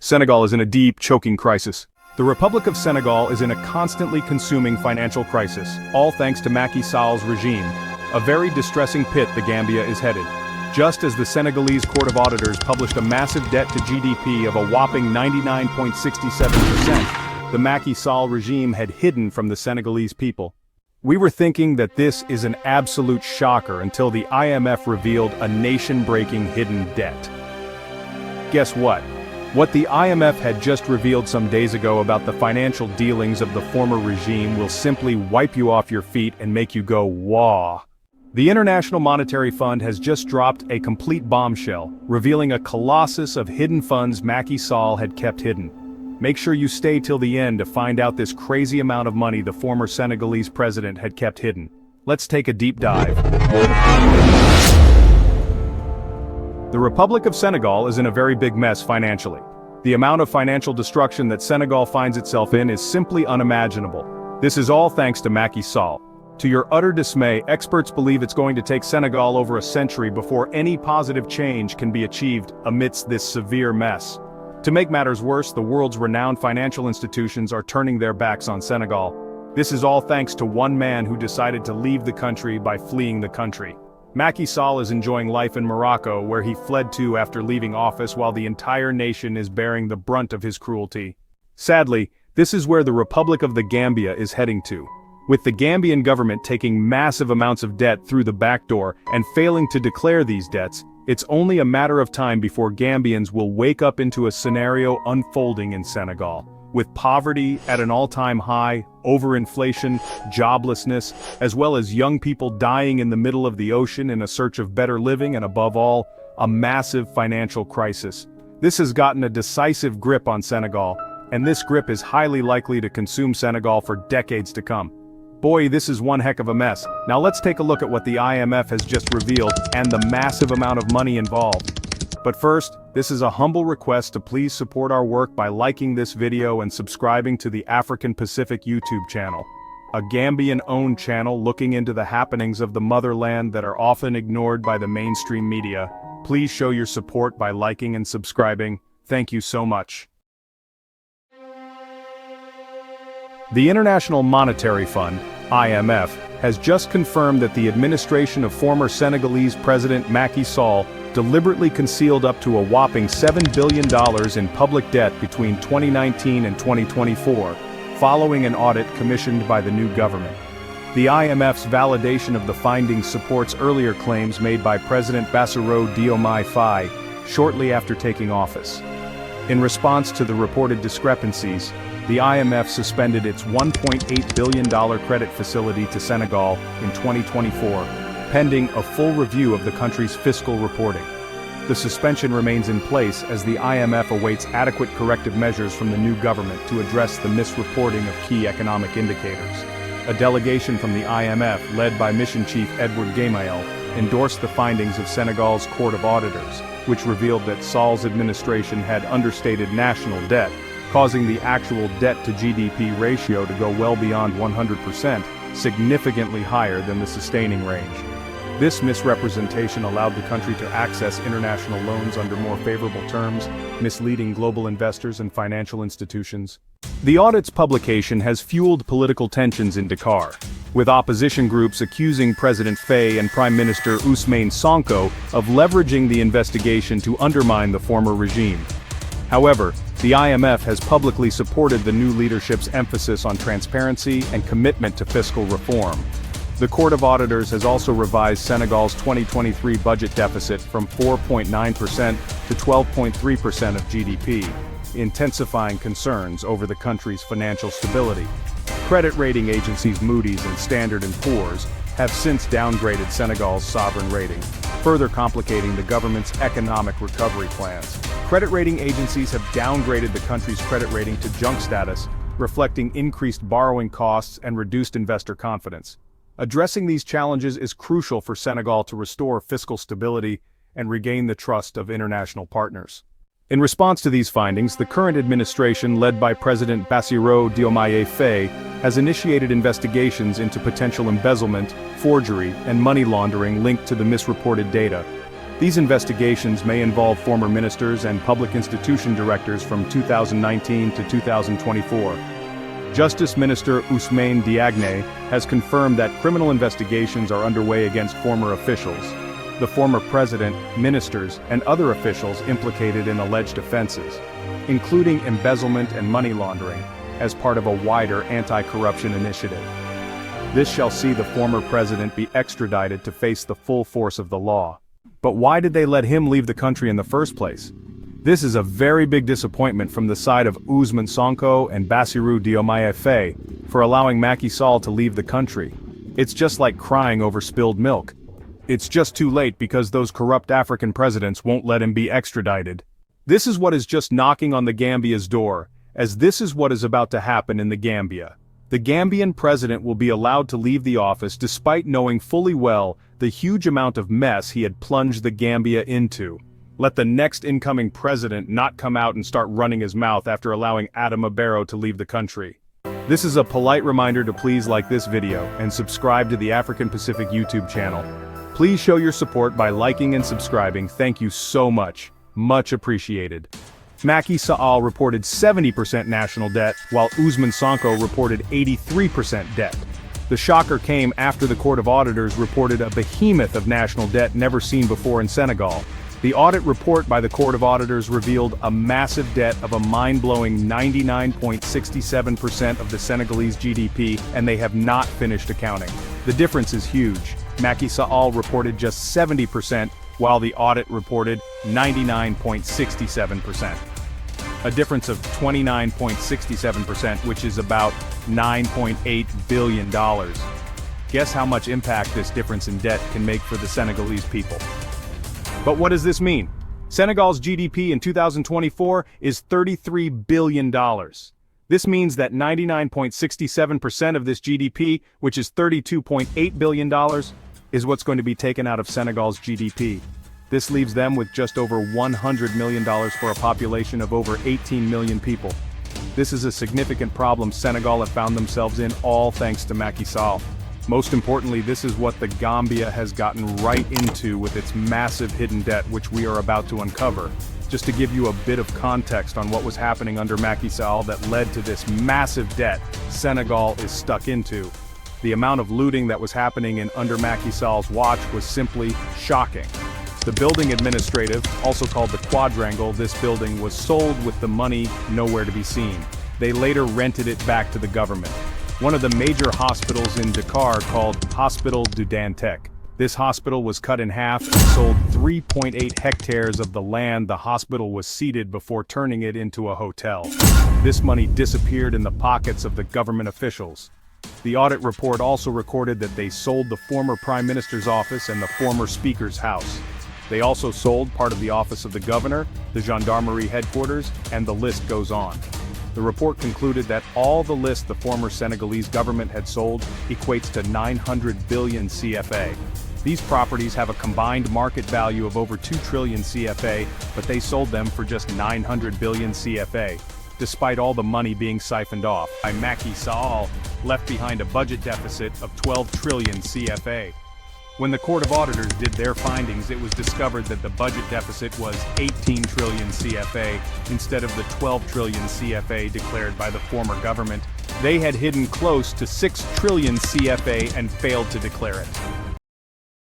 Senegal is in a deep, choking crisis. The Republic of Senegal is in a constantly consuming financial crisis, all thanks to Macky Sall's regime. A very distressing pit the Gambia is headed. Just as the Senegalese Court of Auditors published a massive debt to GDP of a whopping 99.67%, the Macky Sall regime had hidden from the Senegalese people. We were thinking that this is an absolute shocker until the IMF revealed a nation-breaking hidden debt. Guess what? What the IMF had just revealed some days ago about the financial dealings of the former regime will simply wipe you off your feet and make you go, "Wah." The International Monetary Fund has just dropped a complete bombshell, revealing a colossus of hidden funds Macky Sall had kept hidden. Make sure you stay till the end to find out this crazy amount of money the former Senegalese president had kept hidden. Let's take a deep dive. The Republic of Senegal is in a very big mess financially. The amount of financial destruction that Senegal finds itself in is simply unimaginable. This is all thanks to Macky Sall. To your utter dismay, experts believe it's going to take Senegal over a century before any positive change can be achieved amidst this severe mess. To make matters worse, the world's renowned financial institutions are turning their backs on Senegal. This is all thanks to one man who decided to leave the country by fleeing the country. Macky Sall is enjoying life in Morocco, where he fled to after leaving office, while the entire nation is bearing the brunt of his cruelty. Sadly, this is where the Republic of the Gambia is heading to. With the Gambian government taking massive amounts of debt through the back door and failing to declare these debts, it's only a matter of time before Gambians will wake up into a scenario unfolding in Senegal. With poverty at an all-time high, overinflation, joblessness, as well as young people dying in the middle of the ocean in a search of better living, and above all, a massive financial crisis. This has gotten a decisive grip on Senegal, and this grip is highly likely to consume Senegal for decades to come. Boy, this is one heck of a mess. Now let's take a look at what the IMF has just revealed and the massive amount of money involved. But first, this is a humble request to please support our work by liking this video and subscribing to the African Pacific YouTube channel, a Gambian-owned channel looking into the happenings of the motherland that are often ignored by the mainstream media. Please show your support by liking and subscribing. Thank you so much. The International Monetary Fund, IMF, has just confirmed that the administration of former Senegalese President Macky Sall deliberately concealed up to a whopping $7 billion in public debt between 2019 and 2024, following an audit commissioned by the new government. The IMF's validation of the findings supports earlier claims made by President Bassirou Diomaye Faye shortly after taking office. In response to the reported discrepancies, the IMF suspended its $1.8 billion credit facility to Senegal in 2024, pending a full review of the country's fiscal reporting. The suspension remains in place as the IMF awaits adequate corrective measures from the new government to address the misreporting of key economic indicators. A delegation from the IMF, led by Mission Chief Edward Gamael, endorsed the findings of Senegal's Court of Auditors, which revealed that Sall's administration had understated national debt, causing the actual debt-to-GDP ratio to go well beyond 100%, significantly higher than the sustaining range. This misrepresentation allowed the country to access international loans under more favorable terms, misleading global investors and financial institutions. The audit's publication has fueled political tensions in Dakar, with opposition groups accusing President Faye and Prime Minister Ousmane Sonko of leveraging the investigation to undermine the former regime. However, the IMF has publicly supported the new leadership's emphasis on transparency and commitment to fiscal reform. The Court of Auditors has also revised Senegal's 2023 budget deficit from 4.9% to 12.3% of GDP, intensifying concerns over the country's financial stability. Credit rating agencies Moody's and Standard & Poor's have since downgraded Senegal's sovereign rating, further complicating the government's economic recovery plans. Credit rating agencies have downgraded the country's credit rating to junk status, reflecting increased borrowing costs and reduced investor confidence. Addressing these challenges is crucial for Senegal to restore fiscal stability and regain the trust of international partners. In response to these findings, the current administration, led by President Bassirou Diomaye Faye, has initiated investigations into potential embezzlement, forgery, and money laundering linked to the misreported data. These investigations may involve former ministers and public institution directors from 2019 to 2024. Justice Minister Ousmane Diagne has confirmed that criminal investigations are underway against former officials, the former president, ministers, and other officials implicated in alleged offenses, including embezzlement and money laundering, as part of a wider anti-corruption initiative. This shall see the former president be extradited to face the full force of the law. But why did they let him leave the country in the first place? This is a very big disappointment from the side of Ousmane Sonko and Bassirou Diomaye Faye for allowing Macky Sall to leave the country. It's just like crying over spilled milk. It's just too late because those corrupt African presidents won't let him be extradited. This is what is just knocking on the Gambia's door, as this is what is about to happen in the Gambia. The Gambian president will be allowed to leave the office despite knowing fully well the huge amount of mess he had plunged the Gambia into. Let the next incoming president not come out and start running his mouth after allowing Adama Barrow to leave the country. This is a polite reminder to please like this video and subscribe to the African Pacific YouTube channel. Please show your support by liking and subscribing. Thank you so much. Much appreciated. Macky Sall reported 70% national debt, while Ousmane Sonko reported 83% debt. The shocker came after the Court of Auditors reported a behemoth of national debt never seen before in Senegal. The audit report by the Court of Auditors revealed a massive debt of a mind-blowing 99.67% of the Senegalese GDP, and they have not finished accounting. The difference is huge. Macky Sall reported just 70%, while the audit reported 99.67%. A difference of 29.67%, which is about $9.8 billion. Guess how much impact this difference in debt can make for the Senegalese people. But what does this mean? Senegal's GDP in 2024 is $33 billion. This means that 99.67% of this GDP, which is $32.8 billion, is what's going to be taken out of Senegal's GDP. This leaves them with just over $100 million for a population of over 18 million people. This is a significant problem Senegal have found themselves in, all thanks to Macky Sall. Most importantly, this is what the Gambia has gotten right into with its massive hidden debt, which we are about to uncover. Just to give you a bit of context on what was happening under Macky Sall that led to this massive debt Senegal is stuck into. The amount of looting that was happening under Macky Sall's watch was simply shocking. The building administrative, also called the quadrangle, this building was sold with the money nowhere to be seen. They later rented it back to the government. One of the major hospitals in Dakar called Hospital du Dantec. This hospital was cut in half and sold 3.8 hectares of the land the hospital was ceded before turning it into a hotel. This money disappeared in the pockets of the government officials. The audit report also recorded that they sold the former Prime Minister's office and the former Speaker's house. They also sold part of the office of the governor, the gendarmerie headquarters, and the list goes on. The report concluded that all the list the former Senegalese government had sold equates to 900 billion CFA. These properties have a combined market value of over 2 trillion CFA, but they sold them for just 900 billion CFA, despite all the money being siphoned off by Macky Sall, left behind a budget deficit of 12 trillion CFA. When the Court of Auditors did their findings, it was discovered that the budget deficit was 18 trillion CFA instead of the 12 trillion CFA declared by the former government. They had hidden close to 6 trillion CFA and failed to declare it.